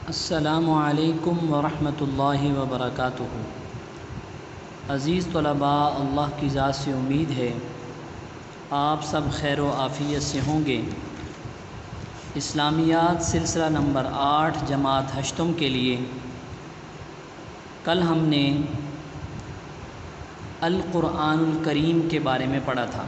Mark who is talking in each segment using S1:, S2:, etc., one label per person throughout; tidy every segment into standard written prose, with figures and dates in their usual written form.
S1: السلام علیکم ورحمۃ اللہ وبرکاتہ۔ عزیز طلباء، اللہ کی ذات سے امید ہے آپ سب خیر و عافیت سے ہوں گے۔ اسلامیات سلسلہ نمبر 8 جماعت ہشتم کے لیے کل ہم نے القرآن الکریم کے بارے میں پڑھا تھا۔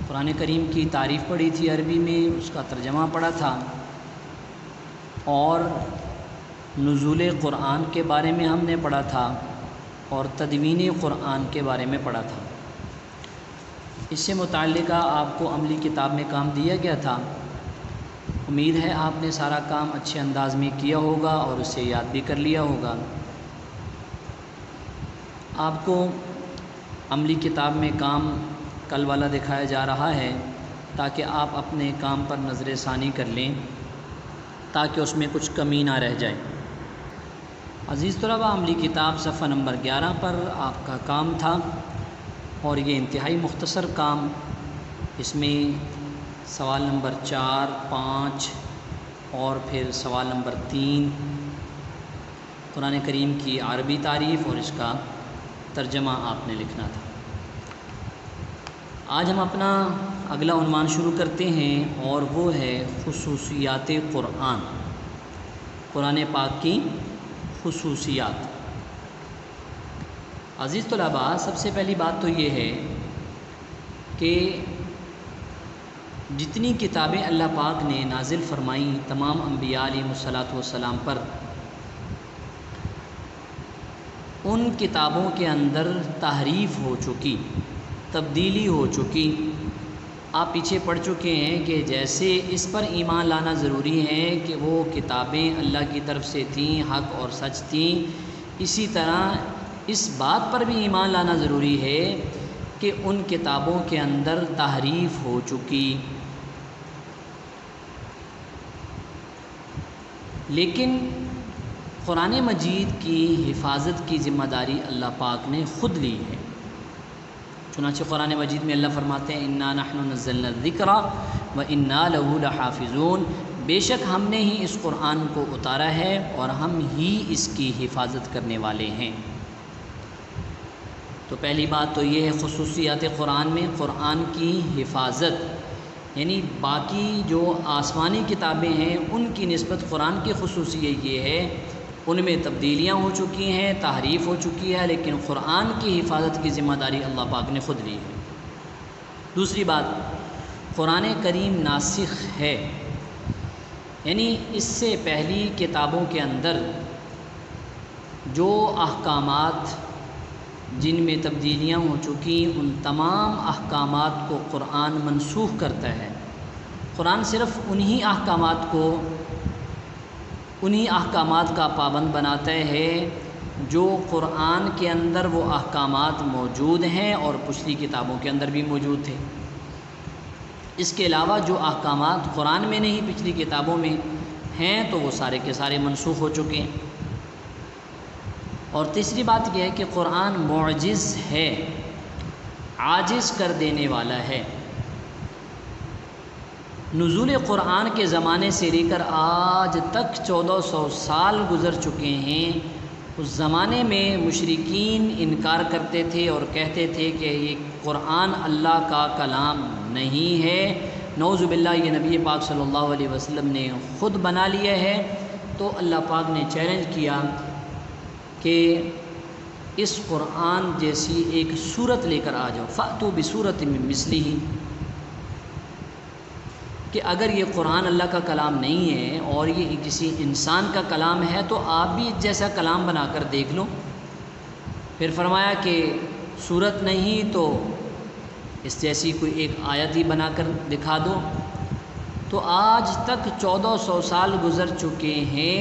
S1: قرآن کریم کی تعریف پڑھی تھی عربی میں، اس کا ترجمہ پڑھا تھا اور نزول قرآن کے بارے میں ہم نے پڑھا تھا اور تدوین قرآن کے بارے میں پڑھا تھا۔ اس سے متعلقہ آپ کو عملی کتاب میں کام دیا گیا تھا۔ امید ہے آپ نے سارا کام اچھے انداز میں کیا ہوگا اور اسے یاد بھی کر لیا ہوگا۔ آپ کو عملی کتاب میں کام کل والا دکھایا جا رہا ہے تاکہ آپ اپنے کام پر نظر ثانی کر لیں، تاکہ اس میں کچھ کمی نہ رہ جائے۔ عزیز طلباء، عملی کتاب صفحہ نمبر 11 پر آپ کا کام تھا اور یہ انتہائی مختصر کام، اس میں سوال نمبر 4، 5 اور پھر سوال نمبر 3 قرآن کریم کی عربی تعریف اور اس کا ترجمہ آپ نے لکھنا تھا۔ آج ہم اپنا اگلا عنوان شروع کرتے ہیں اور وہ ہے خصوصیات قرآن، قرآن پاک کی خصوصیات۔ عزیز طلباء، سب سے پہلی بات تو یہ ہے کہ جتنی کتابیں اللہ پاک نے نازل فرمائیں تمام انبیاء علیہم الصلاۃ والسلام پر، ان کتابوں کے اندر تحریف ہو چکی، تبدیلی ہو چکی۔ آپ پیچھے پڑھ چکے ہیں کہ جیسے اس پر ایمان لانا ضروری ہے کہ وہ کتابیں اللہ کی طرف سے تھیں، حق اور سچ تھیں، اسی طرح اس بات پر بھی ایمان لانا ضروری ہے کہ ان کتابوں کے اندر تحریف ہو چکی۔ لیکن قرآن مجید کی حفاظت کی ذمہ داری اللہ پاک نے خود لی ہے۔ چنانچہ قرآن مجید میں اللہ فرماتے ہیں اِنَّا نَحْنُ نَزَّلْنَا الذِّكْرَ وَإِنَّا لَهُ لَحَافِظُونَ، بے شک ہم نے ہی اس قرآن کو اتارا ہے اور ہم ہی اس کی حفاظت کرنے والے ہیں۔ تو پہلی بات تو یہ ہے خصوصیات قرآن میں قرآن کی حفاظت، یعنی باقی جو آسمانی کتابیں ہیں ان کی نسبت قرآن کی خصوصیت یہ ہے ان میں تبدیلیاں ہو چکی ہیں، تحریف ہو چکی ہے، لیکن قرآن کی حفاظت کی ذمہ داری اللہ پاک نے خود لی ہے۔ دوسری بات، قرآن کریم ناسخ ہے، یعنی اس سے پہلی کتابوں کے اندر جو احکامات جن میں تبدیلیاں ہو چکی ان تمام احکامات کو قرآن منسوخ کرتا ہے۔ قرآن صرف انہی احکامات کا پابند بناتا ہے جو قرآن کے اندر وہ احکامات موجود ہیں اور پچھلی کتابوں کے اندر بھی موجود تھے۔ اس کے علاوہ جو احکامات قرآن میں نہیں پچھلی کتابوں میں ہیں تو وہ سارے کے سارے منسوخ ہو چکے ہیں۔ اور تیسری بات یہ ہے کہ قرآن معجز ہے، عاجز کر دینے والا ہے۔ نزول قرآن کے زمانے سے لے کر آج تک 1400 سال گزر چکے ہیں۔ اس زمانے میں مشرکین انکار کرتے تھے اور کہتے تھے کہ یہ قرآن اللہ کا کلام نہیں ہے، نعوذ باللہ یہ نبی پاک صلی اللہ علیہ وسلم نے خود بنا لیا ہے۔ تو اللہ پاک نے چیلنج کیا کہ اس قرآن جیسی ایک صورت لے کر آ جاؤ، فَأْتُوا بِصُورَةٍ مِّن مِّثْلِهِ، کہ اگر یہ قرآن اللہ کا کلام نہیں ہے اور یہ کسی انسان کا کلام ہے تو آپ بھی جیسا کلام بنا کر دیکھ لو۔ پھر فرمایا کہ صورت نہیں تو اس جیسی کوئی ایک آیت ہی بنا کر دکھا دو۔ تو آج تک 1400 سال گزر چکے ہیں،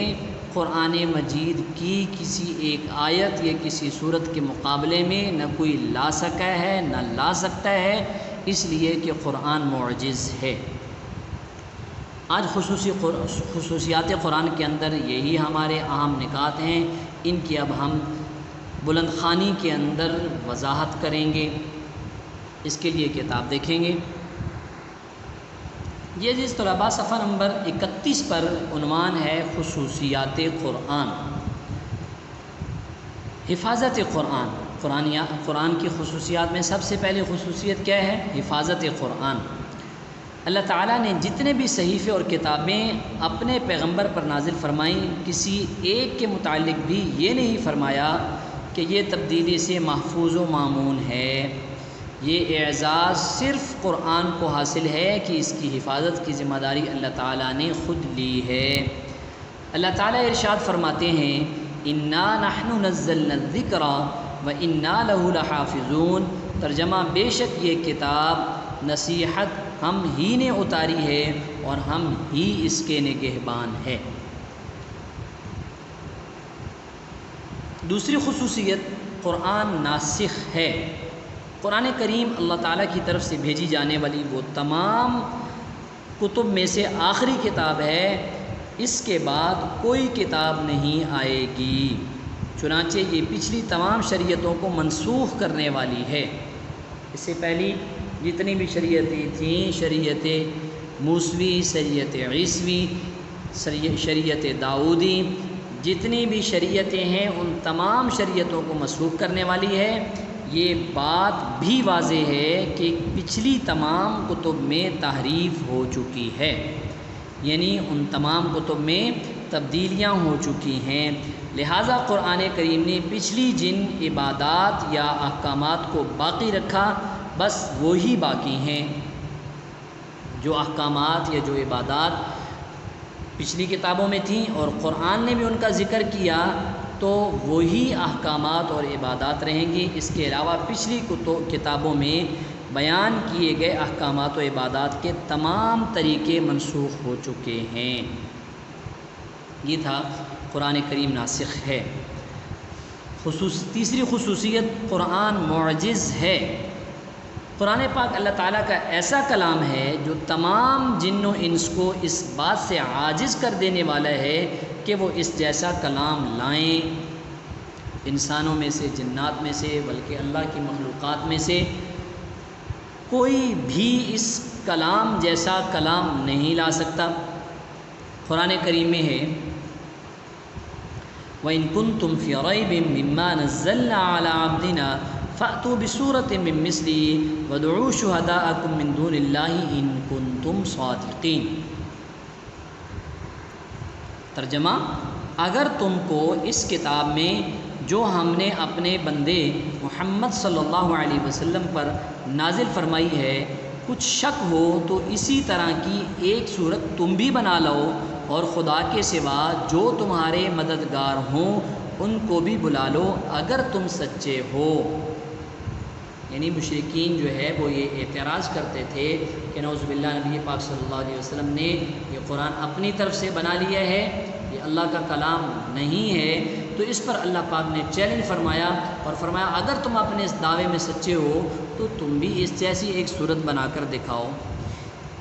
S1: قرآن مجید کی کسی ایک آیت یا کسی صورت کے مقابلے میں نہ کوئی لا سکا ہے نہ لا سکتا ہے، اس لیے کہ قرآن معجز ہے۔ آج خصوصیات قرآن کے اندر یہی ہمارے اہم نکات ہیں، ان کی اب ہم بلند خوانی کے اندر وضاحت کریں گے۔ اس کے لیے کتاب دیکھیں گے۔ یہ عزیز طلباء صفحہ نمبر 31 پر عنوان ہے خصوصیات قرآن. حفاظت قرآن کی خصوصیات میں سب سے پہلی خصوصیت کیا ہے؟ حفاظت قرآن. اللہ تعالیٰ نے جتنے بھی صحیفے اور کتابیں اپنے پیغمبر پر نازل فرمائیں، کسی ایک کے متعلق بھی یہ نہیں فرمایا کہ یہ تبدیلی سے محفوظ و مامون ہے. یہ اعزاز صرف قرآن کو حاصل ہے کہ اس کی حفاظت کی ذمہ داری اللہ تعالیٰ نے خود لی ہے. اللہ تعالیٰ ارشاد فرماتے ہیں انا نحن نزلنا الذکر و انا لہ لحافظون. ترجمہ بے شک یہ کتاب نصیحت ہم ہی نے اتاری ہے اور ہم ہی اس کے نگہبان ہے. دوسری خصوصیت قرآن ناسخ ہے. قرآن کریم اللہ تعالیٰ کی طرف سے بھیجی جانے والی وہ تمام کتب میں سے آخری کتاب ہے. اس کے بعد کوئی کتاب نہیں آئے گی. چنانچہ یہ پچھلی تمام شریعتوں کو منسوخ کرنے والی ہے. اس سے پہلی جتنی بھی شریعتیں تھیں، شریعت موسوی، شریعت عیسوی، شریعت داؤدی، جتنی بھی شریعتیں ہیں ان تمام شریعتوں کو منسوخ کرنے والی ہے. یہ بات بھی واضح ہے کہ پچھلی تمام کتب میں تحریف ہو چکی ہے، یعنی ان تمام کتب میں تبدیلیاں ہو چکی ہیں. لہٰذا قرآن کریم نے پچھلی جن عبادات یا احکامات کو باقی رکھا، بس وہی باقی ہیں. جو احکامات یا جو عبادات پچھلی کتابوں میں تھیں اور قرآن نے بھی ان کا ذکر کیا تو وہی احکامات اور عبادات رہیں گی. اس کے علاوہ پچھلی کتابوں میں بیان کیے گئے احکامات و عبادات کے تمام طریقے منسوخ ہو چکے ہیں. یہ تھا قرآن کریم ناسخ ہے. تیسری خصوصیت قرآن معجز ہے. قرآن پاک اللہ تعالیٰ کا ایسا کلام ہے جو تمام جن و انس کو اس بات سے عاجز کر دینے والا ہے کہ وہ اس جیسا کلام لائیں. انسانوں میں سے، جنات میں سے، بلکہ اللہ کی مخلوقات میں سے کوئی بھی اس کلام جیسا کلام نہیں لا سکتا. قرآن کریم میں ہے وَإِن كُنتُمْ فِي رَيْبٍ مِّمَّا نَزَّلْنَا عَلَىٰ عَبْدِنَا فَأْتُوا بِسُورَةٍ مِّن مِّثْلِهِ وَادْعُوا شُهَدَاءَكُم مِّن دُونِ اللَّهِ إِن كُنتُمْ صَادِقِينَ. ترجمہ: اگر تم کو اس کتاب میں جو ہم نے اپنے بندے محمد صلی اللہ علیہ وسلم پر نازل فرمائی ہے کچھ شک ہو تو اسی طرح کی ایک صورت تم بھی بنا لو اور خدا کے سوا جو تمہارے مددگار ہوں ان کو بھی بلا لو اگر تم سچے ہو. یعنی مشرکین جو ہے وہ یہ اعتراض کرتے تھے کہ نعوذ باللہ نبی پاک صلی اللہ علیہ وسلم نے یہ قرآن اپنی طرف سے بنا لیا ہے، یہ اللہ کا کلام نہیں ہے. تو اس پر اللہ پاک نے چیلنج فرمایا اور فرمایا اگر تم اپنے اس دعوے میں سچے ہو تو تم بھی اس جیسی ایک صورت بنا کر دکھاؤ.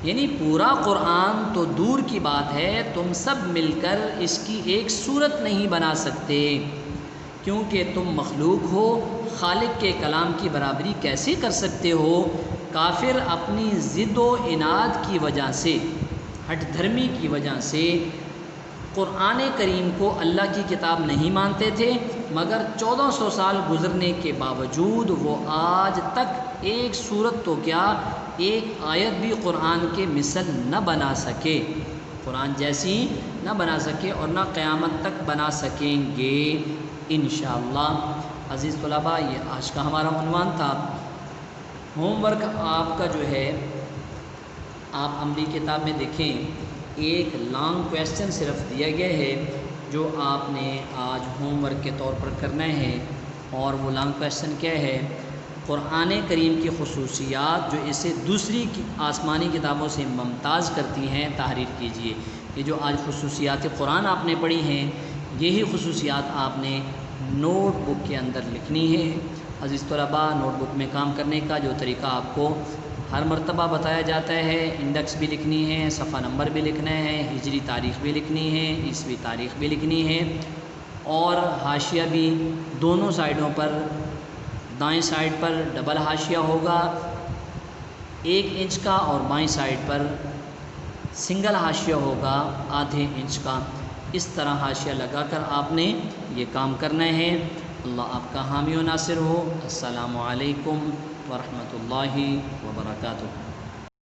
S1: یعنی پورا قرآن تو دور کی بات ہے، تم سب مل کر اس کی ایک صورت نہیں بنا سکتے کیونکہ تم مخلوق ہو. خالق کے کلام کی برابری کیسے کر سکتے ہو؟ کافر اپنی ضد و عناد کی وجہ سے، ہٹ دھرمی کی وجہ سے قرآن کریم کو اللہ کی کتاب نہیں مانتے تھے، مگر 1400 سال گزرنے کے باوجود وہ آج تک ایک صورت تو کیا ایک آیت بھی قرآن کے مثل نہ بنا سکے، قرآن جیسی نہ بنا سکے اور نہ قیامت تک بنا سکیں گے انشاءاللہ. عزیز طلباء، یہ آج کا ہمارا عنوان تھا. ہوم ورک آپ کا جو ہے آپ عملی کتاب میں دیکھیں، ایک لانگ کویسچن صرف دیا گیا ہے جو آپ نے آج ہوم ورک کے طور پر کرنا ہے. اور وہ لانگ کویسچن کیا ہے؟ قرآن کریم کی خصوصیات جو اسے دوسری آسمانی کتابوں سے ممتاز کرتی ہیں تحریر کیجیے. یہ جو آج خصوصیات قرآن آپ نے پڑھی ہیں یہی خصوصیات آپ نے نوٹ بک کے اندر لکھنی ہے. عزیز طلباء، نوٹ بک میں کام کرنے کا جو طریقہ آپ کو ہر مرتبہ بتایا جاتا ہے، انڈیکس بھی لکھنی ہے، صفحہ نمبر بھی لکھنا ہے، ہجری تاریخ بھی لکھنی ہے، عیسوی تاریخ بھی لکھنی ہے، اور حاشیہ بھی دونوں سائڈوں پر، دائیں سائڈ پر ڈبل حاشیہ ہوگا 1 انچ کا اور بائیں سائڈ پر سنگل حاشیہ ہوگا آدھے انچ کا، اس طرح حاشیہ لگا کر آپ نے یہ کام کرنا ہے۔ اللہ آپ کا حامی و ناصر ہو۔ السلام علیکم ورحمۃ اللہ وبرکاتہ۔